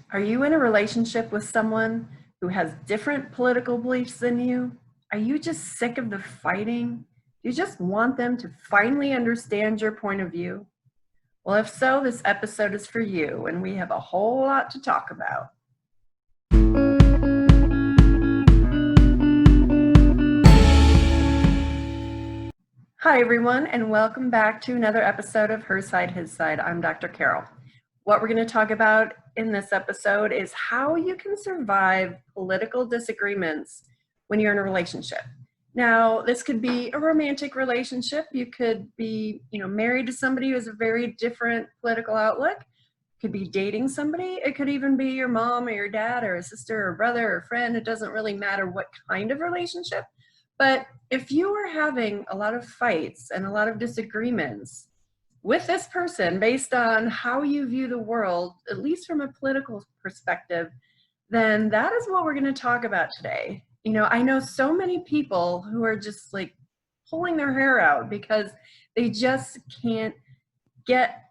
Are you in a relationship with someone who has different political beliefs than you? Are you just sick of the fighting? Do you just want them to finally understand your point of view? Well, if so, this episode is for you, and we have a whole lot to talk about. Hi, everyone, and welcome back to another episode of Her Side, His Side. I'm Dr. Carol. What we're going to talk about in this episode is how you can survive political disagreements when you're in a relationship. Now, this could be a romantic relationship. You could be, married to somebody who has a very different political outlook. It could be dating somebody. It could even be your mom or your dad or a sister or brother or friend. It doesn't really matter what kind of relationship. But if you are having a lot of fights and a lot of disagreements with this person based on how you view the world, at least from a political perspective, then that is what we're going to talk about today. I know so many people who are just like pulling their hair out because they just can't get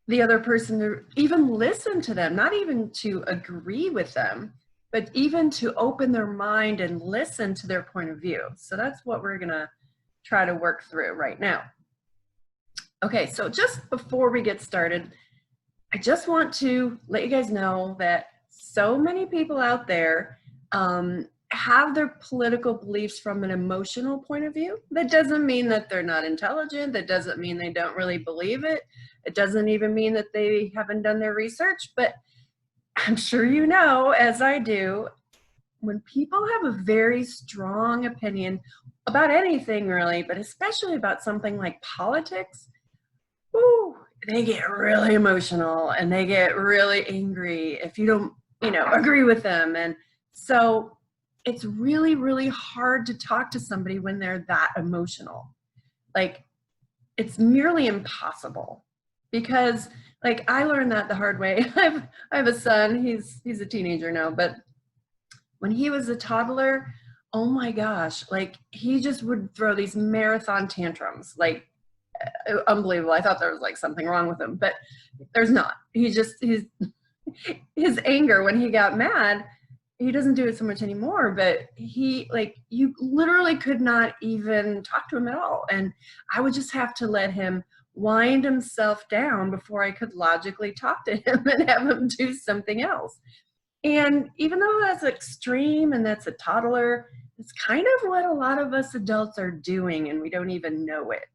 the other person to even listen to them, not even to agree with them, but even to open their mind and listen to their point of view. So that's what we're going to try to work through right now. Okay, so just before we get started, I just want to let you guys know that so many people out there have their political beliefs from an emotional point of view. That doesn't mean that they're not intelligent. That doesn't mean they don't really believe it. It doesn't even mean that they haven't done their research, but I'm sure you know, as I do, when people have a very strong opinion about anything really, but especially about something like politics, they get really emotional and they get really angry if you don't, agree with them. And so it's really, really hard to talk to somebody when they're that emotional. Like, it's merely impossible because I learned that the hard way. I have a son, he's a teenager now, but when he was a toddler, oh my gosh, he just would throw these marathon tantrums, unbelievable. I thought there was something wrong with him, but there's not. His anger when he got mad, he doesn't do it so much anymore, but you literally could not even talk to him at all. And I would just have to let him wind himself down before I could logically talk to him and have him do something else. And even though that's extreme and that's a toddler, it's kind of what a lot of us adults are doing and we don't even know it.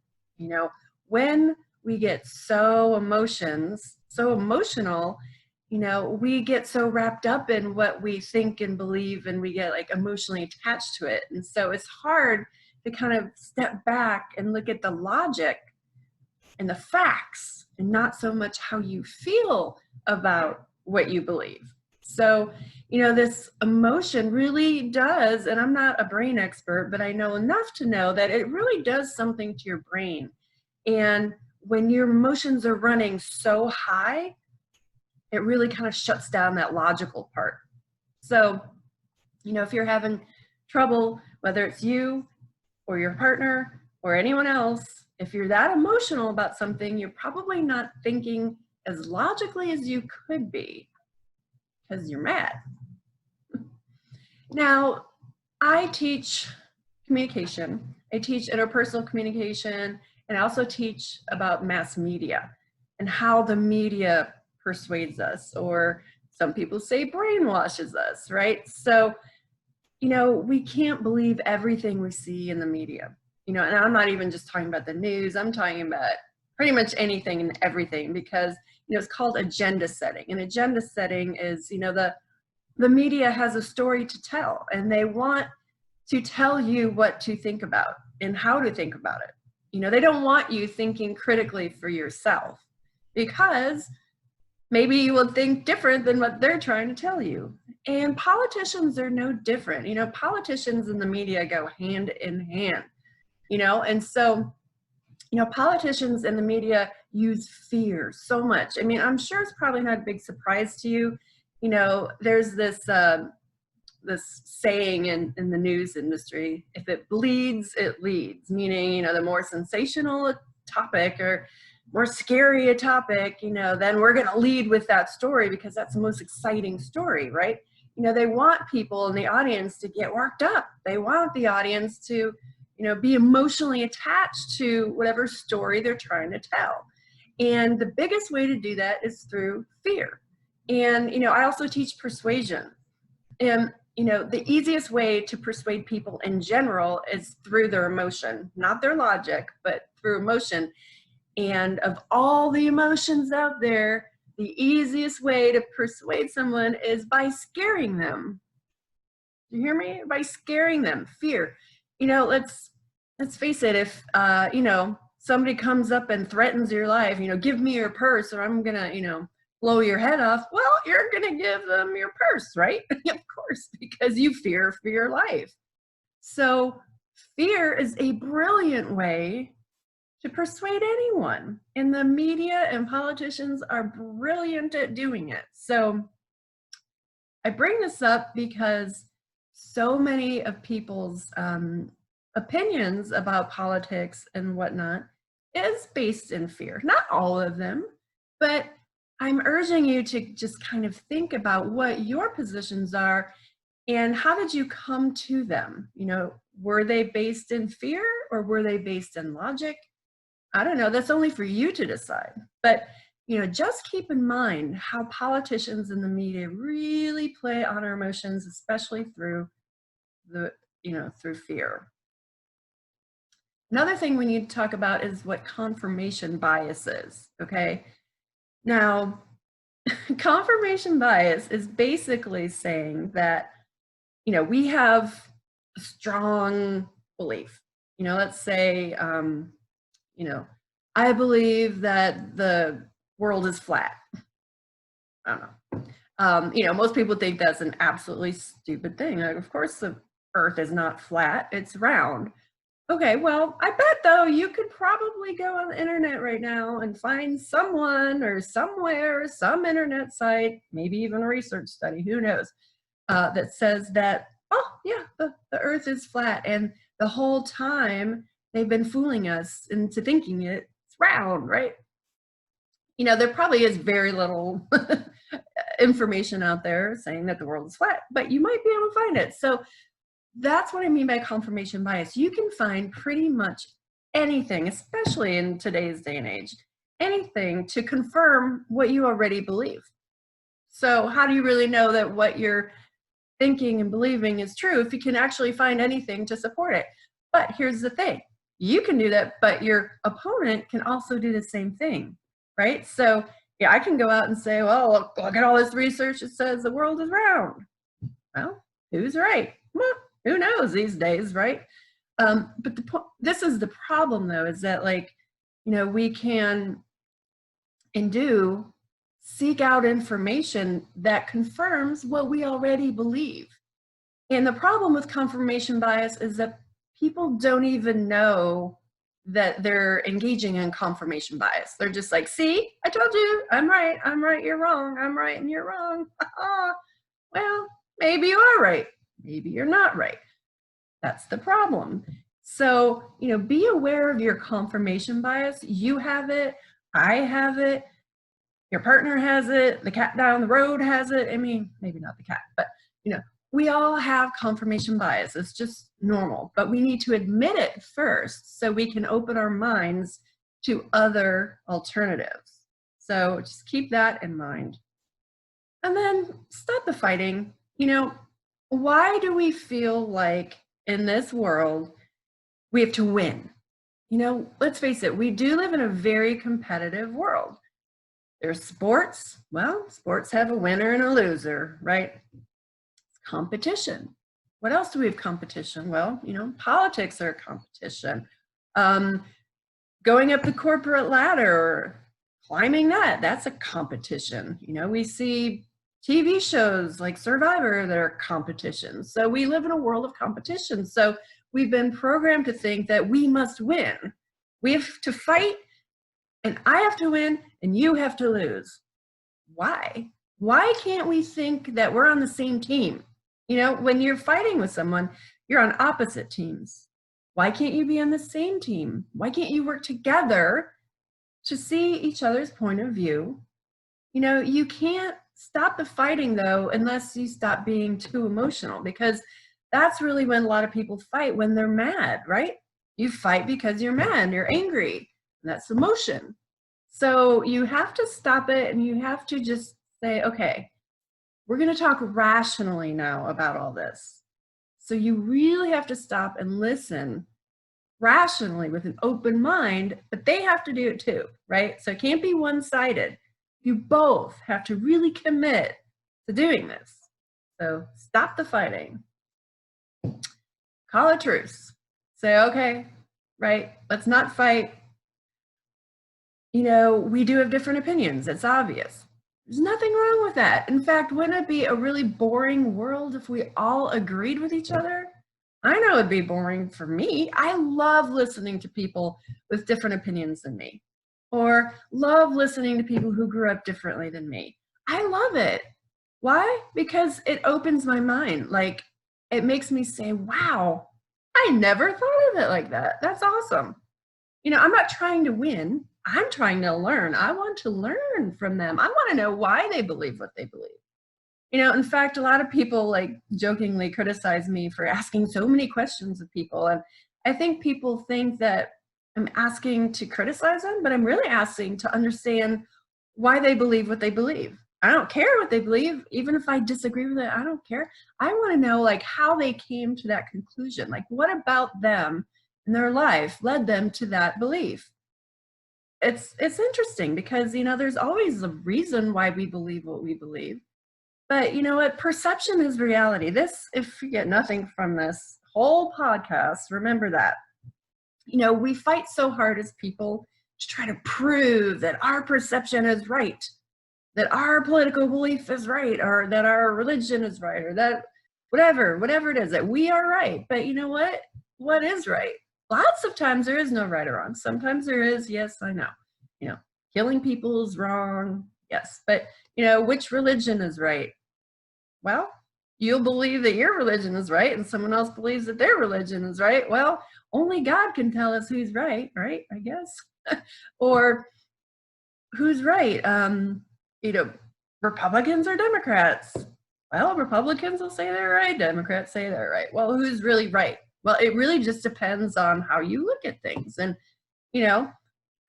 When we get so emotional, we get so wrapped up in what we think and believe and we get emotionally attached to it. And so it's hard to kind of step back and look at the logic and the facts and not so much how you feel about what you believe. So, this emotion really does, and I'm not a brain expert, but I know enough to know that it really does something to your brain. And when your emotions are running so high, it really kind of shuts down that logical part. So, if you're having trouble, whether it's you or your partner or anyone else, if you're that emotional about something, you're probably not thinking as logically as you could be because you're mad. Now, I teach communication. I teach interpersonal communication, and I also teach about mass media and how the media persuades us, or some people say brainwashes us, right? So, we can't believe everything we see in the media, and I'm not even just talking about the news. I'm talking about pretty much anything and everything because, it's called agenda setting. And agenda setting is, the media has a story to tell and they want to tell you what to think about and how to think about it. They don't want you thinking critically for yourself because maybe you will think different than what they're trying to tell you. And politicians are no different. Politicians and the media go hand in hand, and so, politicians and the media use fear so much. I mean, I'm sure it's probably not a big surprise to you. There's this saying in the news industry, if it bleeds, it leads, meaning, the more sensational a topic or more scary a topic, then we're going to lead with that story because that's the most exciting story, right? They want people in the audience to get worked up. They want the audience to, be emotionally attached to whatever story they're trying to tell. And the biggest way to do that is through fear. And, I also teach persuasion. And, the easiest way to persuade people in general is through their emotion, not their logic, but through emotion. And of all the emotions out there, the easiest way to persuade someone is by scaring them. You hear me? By scaring them. Fear. Let's face it. If somebody comes up and threatens your life, give me your purse or I'm gonna, blow your head off. Well, you're gonna give them your purse, right? Of course, because you fear for your life. So fear is a brilliant way to persuade anyone. And the media and politicians are brilliant at doing it. So I bring this up because so many of people's opinions about politics and whatnot is based in fear. Not all of them, but I'm urging you to just kind of think about what your positions are and how did you come to them? Were they based in fear or were they based in logic? I don't know, that's only for you to decide. But, just keep in mind how politicians and the media really play on our emotions, especially through through fear. Another thing we need to talk about is what confirmation bias is, okay? Now, confirmation bias is basically saying that, we have a strong belief. Let's say, I believe that the world is flat. I don't know. Most people think that's an absolutely stupid thing. Like, of course, the earth is not flat, it's round. Okay, well, I bet though you could probably go on the internet right now and find someone or somewhere, some internet site, maybe even a research study, who knows, that says that, oh yeah, the earth is flat. And the whole time they've been fooling us into thinking it's round, right? There probably is very little information out there saying that the world is flat, but you might be able to find it. So that's what I mean by confirmation bias. You can find pretty much anything, especially in today's day and age, anything to confirm what you already believe. So how do you really know that what you're thinking and believing is true if you can actually find anything to support it? But here's the thing. You can do that, but your opponent can also do the same thing, right? So yeah, I can go out and say, well, look at all this research that says the world is round. Well, who's right? Well, who knows these days, right? But this is the problem, though, is that we can and do seek out information that confirms what we already believe. And the problem with confirmation bias is that people don't even know that they're engaging in confirmation bias. They're just like, see, I told you, I'm right, you're wrong, I'm right and you're wrong. Well, maybe you are right, maybe you're not right. That's the problem. So, be aware of your confirmation bias. You have it, I have it, your partner has it, the cat down the road has it. I mean, maybe not the cat, but we all have confirmation bias. It's just normal, but we need to admit it first so we can open our minds to other alternatives. So just keep that in mind. And then stop the fighting. Why do we feel like in this world we have to win? Let's face it, we do live in a very competitive world. There's sports. Well, sports have a winner and a loser, right? Competition. What else do we have competition? Well, politics are competition. Going up the corporate ladder or climbing that's a competition. We see TV shows like Survivor that are competitions. So we live in a world of competition. So we've been programmed to think that we must win. We have to fight and I have to win and you have to lose. Why? Why can't we think that we're on the same team? When you're fighting with someone, you're on opposite teams. Why can't you be on the same team? Why can't you work together to see each other's point of view. You can't stop the fighting though unless you stop being too emotional, because that's really when a lot of people fight, when they're mad, right? You fight because you're mad, you're angry, and that's emotion. So you have to stop it and you have to just say, okay, we're going to talk rationally now about all this. So you really have to stop and listen rationally with an open mind, but they have to do it too, right? So it can't be one-sided. You both have to really commit to doing this. So stop the fighting. Call a truce. Say, okay, right, let's not fight. We do have different opinions. It's obvious. There's nothing wrong with that. In fact, wouldn't it be a really boring world if we all agreed with each other? I know it'd be boring for me. I love listening to people with different opinions than me, or love listening to people who grew up differently than me. I love it. Why? Because it opens my mind. Like, it makes me say, wow, I never thought of it like that. That's awesome. I'm not trying to win. I'm trying to learn. I want to learn from them. I want to know why they believe what they believe. In fact, a lot of people like jokingly criticize me for asking so many questions of people. And I think people think that I'm asking to criticize them, but I'm really asking to understand why they believe what they believe. I don't care what they believe. Even if I disagree with it, I don't care. I want to know like how they came to that conclusion. Like, what about them in their life led them to that belief? It's interesting because, there's always a reason why we believe what we believe. But you know what? Perception is reality. This, if you get nothing from this whole podcast, remember that. We fight so hard as people to try to prove that our perception is right, that our political belief is right, or that our religion is right, or that whatever it is, that we are right. But you know what? What is right? Lots of times there is no right or wrong. Sometimes there is. Yes, I know. Killing people is wrong. Yes. But, which religion is right? Well, you'll believe that your religion is right and someone else believes that their religion is right. Well, only God can tell us who's right, I guess. Or who's right? Republicans or Democrats? Well, Republicans will say they're right. Democrats say they're right. Well, who's really right? Well, it really just depends on how you look at things. And,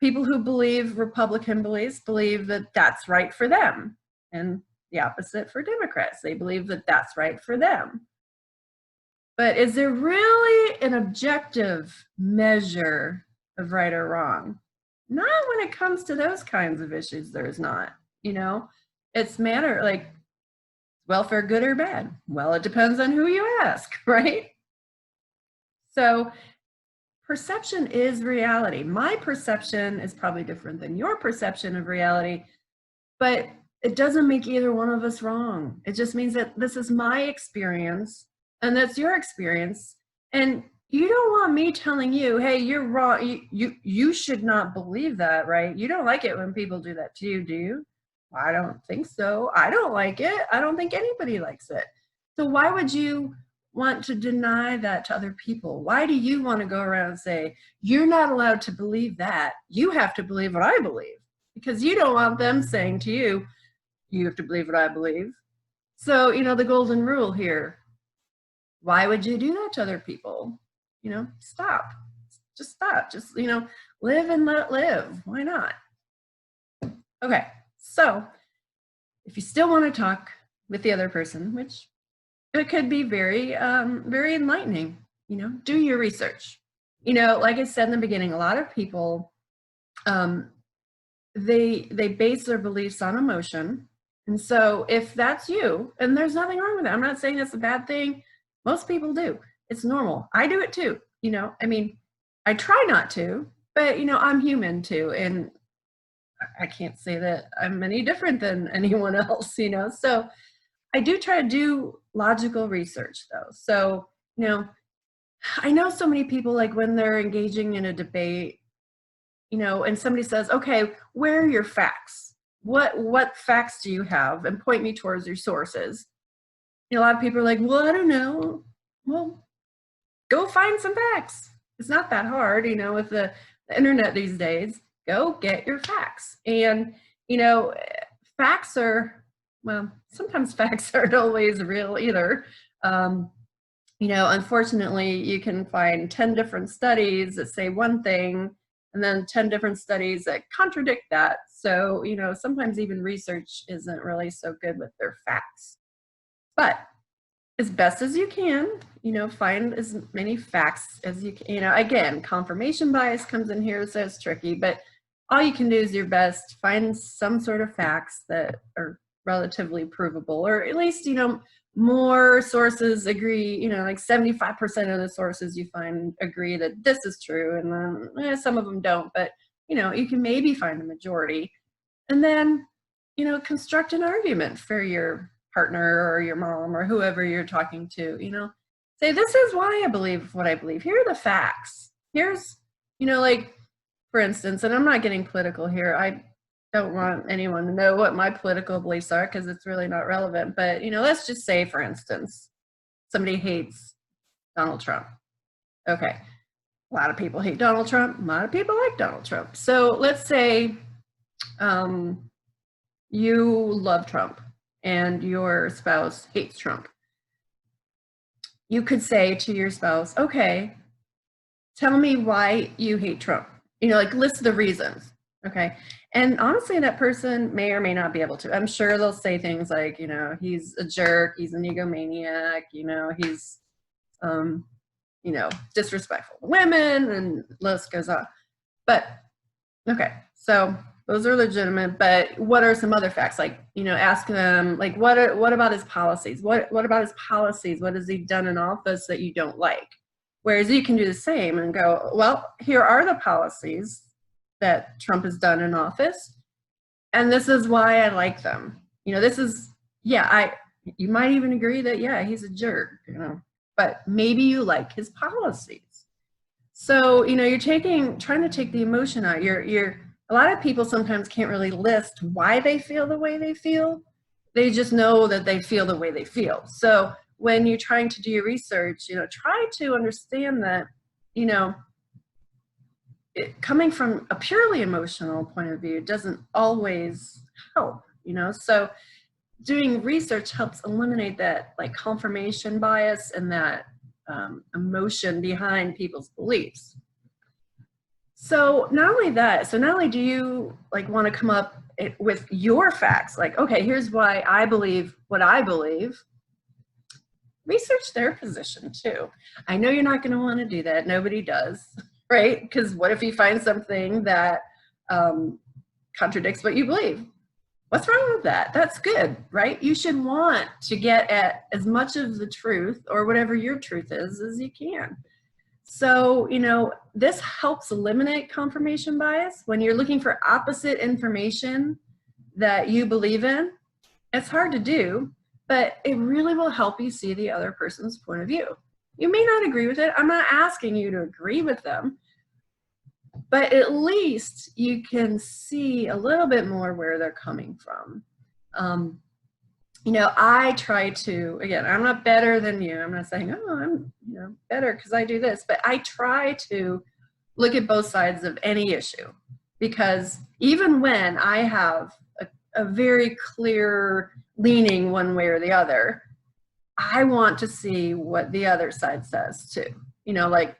people who believe Republican beliefs believe that that's right for them. And the opposite for Democrats. They believe that that's right for them. But is there really an objective measure of right or wrong? Not when it comes to those kinds of issues, there's not. It's matter like welfare good or bad? Well, it depends on who you ask, right? So perception is reality. My perception is probably different than your perception of reality, but it doesn't make either one of us wrong. It just means that this is my experience and that's your experience. And you don't want me telling you, hey, you're wrong. You should not believe that, right? You don't like it when people do that to you, do you? I don't think so. I don't like it. I don't think anybody likes it. So why would you want to deny that to other people? Why do you want to go around and say, you're not allowed to believe that? You have to believe what I believe, because you don't want them saying to you, you have to believe what I believe. So, the golden rule here, why would you do that to other people? Stop. Just stop. Just, live and let live. Why not? Okay. So if you still want to talk with the other person, which it could be very, very enlightening, do your research. Like I said in the beginning, a lot of people, they base their beliefs on emotion. And so if that's you, and there's nothing wrong with it, I'm not saying that's a bad thing. Most people do. It's normal. I do it too. I try not to, but I'm human too. And I can't say that I'm any different than anyone else, So I do try to do logical research though. So, I know so many people, like when they're engaging in a debate, and somebody says, okay, where are your facts? What facts do you have? And point me towards your sources. A lot of people are like, well, I don't know. Well, go find some facts. It's not that hard, with the internet these days. go get your facts. And, you know, facts are, well, sometimes facts aren't always real either. You know, unfortunately, you can find 10 different studies that say one thing and then 10 different studies that contradict that. So, you know, sometimes even research isn't really so good with their facts. But as best as you can, you know, find as many facts as you can. You know, again, confirmation bias comes in here, so it's tricky, but all you can do is your best, find some sort of facts that are relatively provable, or at least, you know, more sources agree, you know, like 75% of the sources you find agree that this is true, and then some of them don't, but, you know, you can maybe find a majority. And then, you know, construct an argument for your partner or your mom or whoever you're talking to, you know, say, this is why I believe what I believe. Here are the facts. Here's, you know, like, for instance, and I'm not getting political here. I don't want anyone to know what my political beliefs are because it's really not relevant. But, you know, let's just say, for instance, somebody hates Donald Trump. Okay. A lot of people hate Donald Trump. A lot of people like Donald Trump. So let's say you love Trump and your spouse hates Trump. You could say to your spouse, okay, tell me why you hate Trump. You know, like, list the reasons. Okay. And honestly, that person may or may not be able to. I'm sure they'll say things like, you know, he's a jerk, he's an egomaniac, you know, he's, you know, disrespectful to women, and list goes on. But, okay, so those are legitimate, but what are some other facts? Like, you know, ask them, like, what about his policies? What about his policies? What has he done in office that you don't like? Whereas you can do the same and go, well, here are the policies that Trump has done in office, and this is why I like them. You know, this is, yeah, you might even agree that, yeah, he's a jerk, you know, but maybe you like his policies. So, you know, you're trying to take the emotion out. A lot of people sometimes can't really list why they feel the way they feel. They just know that they feel the way they feel. So when you're trying to do your research, you know, try to understand that, you know, coming from a purely emotional point of view doesn't always help, you know. So doing research helps eliminate that, like, confirmation bias and that emotion behind people's beliefs. So not only do you, like, want to come up with your facts, like, okay, here's why I believe what I believe. Research their position too. I know you're not going to want to do that. Nobody does, right? Because what if you find something that contradicts what you believe? What's wrong with that? That's good, right? You should want to get at as much of the truth, or whatever your truth is, as you can. So, you know, this helps eliminate confirmation bias. When you're looking for opposite information that you believe in, it's hard to do, but it really will help you see the other person's point of view. You may not agree with it. I'm not asking you to agree with them, but at least you can see a little bit more where they're coming from. You know, I try to, again, I'm not better than you. I'm not saying, oh, I'm, you know, better because I do this, but I try to look at both sides of any issue, because even when I have a very clear leaning one way or the other, I want to see what the other side says too. You know, like,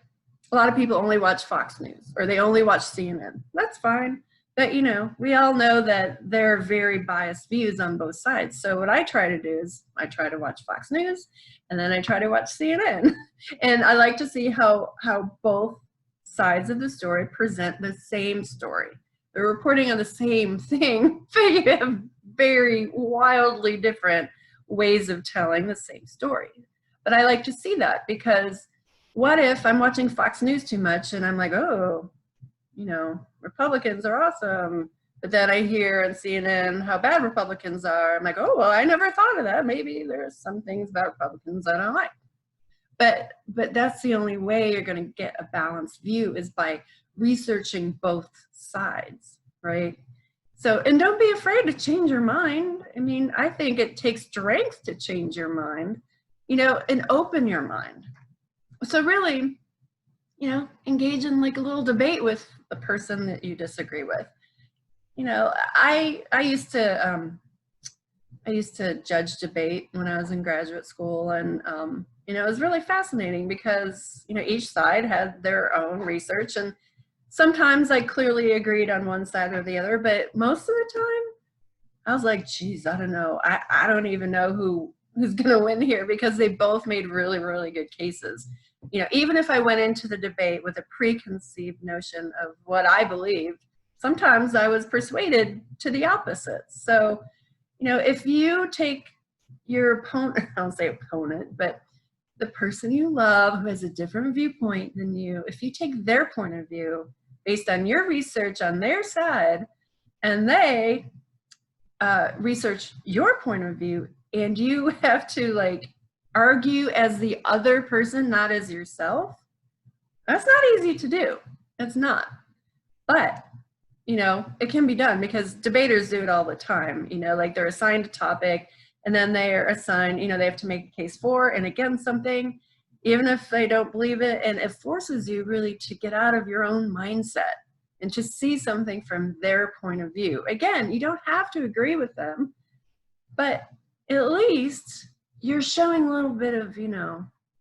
a lot of people only watch Fox News, or they only watch CNN. That's fine. But, you know, we all know that there are very biased views on both sides. So what I try to do is I try to watch Fox News, and then I try to watch CNN. And I like to see how both sides of the story present the same story. They're reporting on the same thing, but you have very wildly different ways of telling the same story. But I like to see that, because what if I'm watching Fox News too much and I'm like, oh, you know, Republicans are awesome, but then I hear on CNN how bad Republicans are. I'm like, oh, well, I never thought of that. Maybe there's some things about Republicans I don't like. But that's the only way you're going to get a balanced view, is by researching both sides, right? So, and don't be afraid to change your mind. I mean, I think it takes strength to change your mind, you know, and open your mind. So really, engage in like a little debate with the person that you disagree with. I used to judge debate when I was in graduate school, and it was really fascinating because each side had their own research, and sometimes I clearly agreed on one side or the other, but most of the time I was like, geez, I don't know. I don't even know who's going to win here, because they both made really, really good cases. Even if I went into the debate with a preconceived notion of what I believed, sometimes I was persuaded to the opposite. So, if you take your opponent, I don't say opponent, but the person you love who has a different viewpoint than you, if you take their point of view based on your research on their side, and they research your point of view, and you have to like argue as the other person, not as yourself, that's not easy to do. It's not. But it can be done, because debaters do it all the time. Like they're assigned a topic, and then they're assigned, they have to make a case for and against something, even if they don't believe it. And it forces you really to get out of your own mindset and to see something from their point of view. Again, you don't have to agree with them, but at least you're showing a little bit of,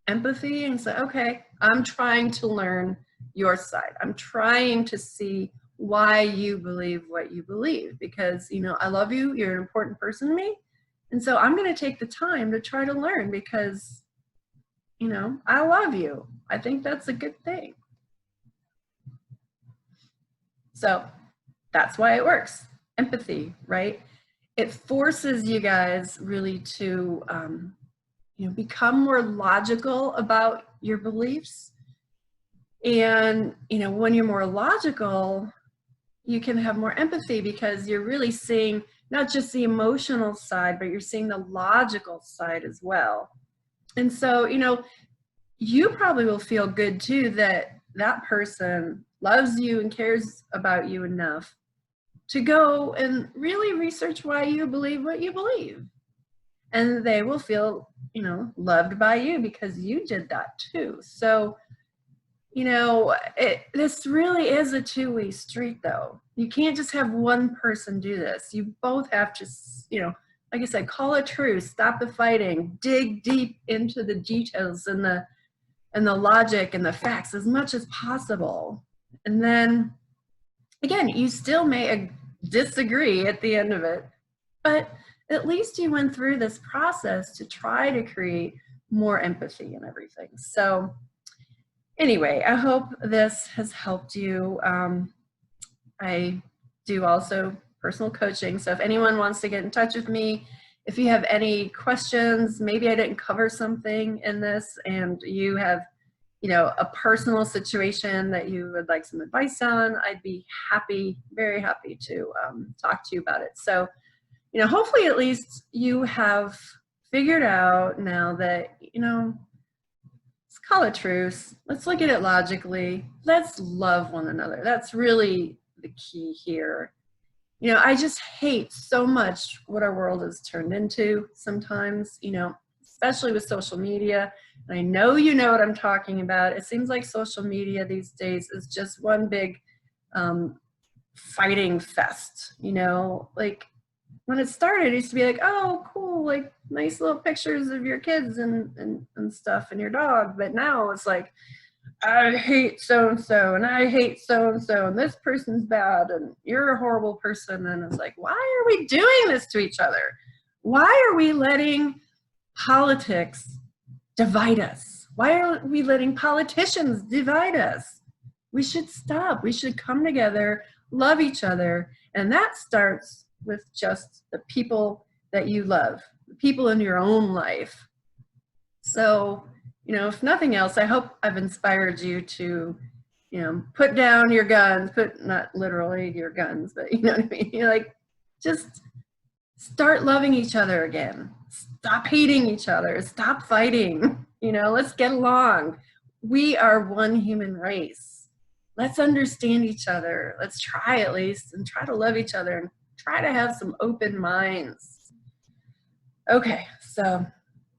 empathy, and say, okay, I'm trying to learn your side. I'm trying to see why you believe what you believe, because I love you, you're an important person to me, and so I'm going to take the time to try to learn, because I love you. I think that's a good thing. So that's why it works. Empathy, right? It forces you guys really to become more logical about your beliefs. And when you're more logical, you can have more empathy, because you're really seeing not just the emotional side, but you're seeing the logical side as well. And so, you probably will feel good too that that person loves you and cares about you enough to go and really research why you believe what you believe. And they will feel, loved by you because you did that too. So, this really is a two-way street, though. You can't just have one person do this. You both have to, like I said, call a truce, stop the fighting, dig deep into the details and the logic and the facts as much as possible. And then, again, you still may disagree at the end of it, but at least you went through this process to try to create more empathy and everything. So anyway, I hope this has helped you. I do also personal coaching. So if anyone wants to get in touch with me, if you have any questions, maybe I didn't cover something in this and you have, a personal situation that you would like some advice on, I'd be happy, very happy to talk to you about it. So, hopefully at least you have figured out now that, let's call a truce. Let's look at it logically. Let's love one another. That's really the key here. I just hate so much what our world has turned into sometimes, especially with social media. And I know you know what I'm talking about. It seems like social media these days is just one big fighting fest, like when it started, it used to be like, oh, cool, like nice little pictures of your kids and stuff and your dog. But now it's like, I hate so-and-so and I hate so-and-so and this person's bad and you're a horrible person. And it's like, why are we doing this to each other? Why are we letting politics divide us? Why are we letting politicians divide us? We should stop. We should come together, love each other. And that starts with just the people that you love, the people in your own life. So, if nothing else, I hope I've inspired you to, put down your guns, not literally your guns, but you know what I mean? You're like, just start loving each other again. Stop hating each other. Stop fighting. Let's get along. We are one human race. Let's understand each other. Let's try at least and try to love each other and try to have some open minds. Okay, so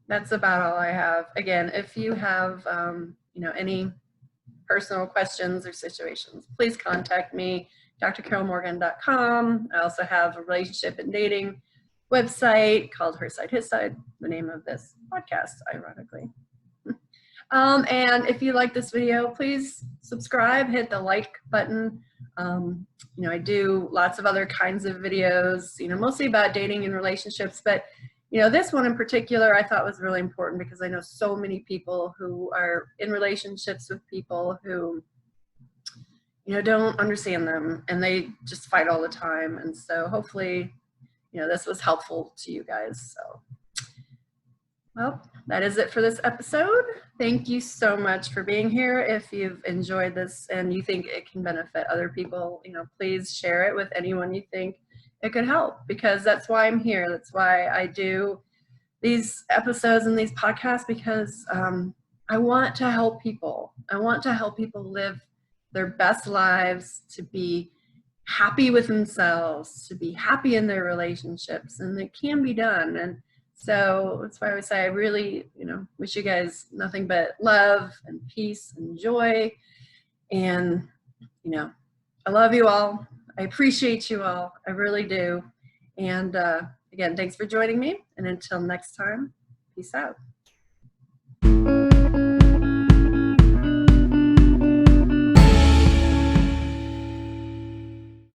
that's about all I have. Again, if you have, any personal questions or situations, please contact me, drcarolmorgan.com. I also have a relationship and dating website called Her Side, His Side, the name of this podcast, ironically. And if you like this video, please subscribe, hit the like button. I do lots of other kinds of videos, mostly about dating and relationships, but this one in particular I thought was really important because I know so many people who are in relationships with people who, don't understand them, and they just fight all the time. And so hopefully, this was helpful to you guys. So, well, that is it for this episode. Thank you so much for being here. If you've enjoyed this and you think it can benefit other people, please share it with anyone you think it could help, because that's why I'm here. That's why I do these episodes and these podcasts, because I want to help people. I want to help people live their best lives, to be happy with themselves, to be happy in their relationships, and it can be done. And so that's why I would say I really, wish you guys nothing but love and peace and joy. And, I love you all. I appreciate you all. I really do. And again, thanks for joining me. And until next time, peace out.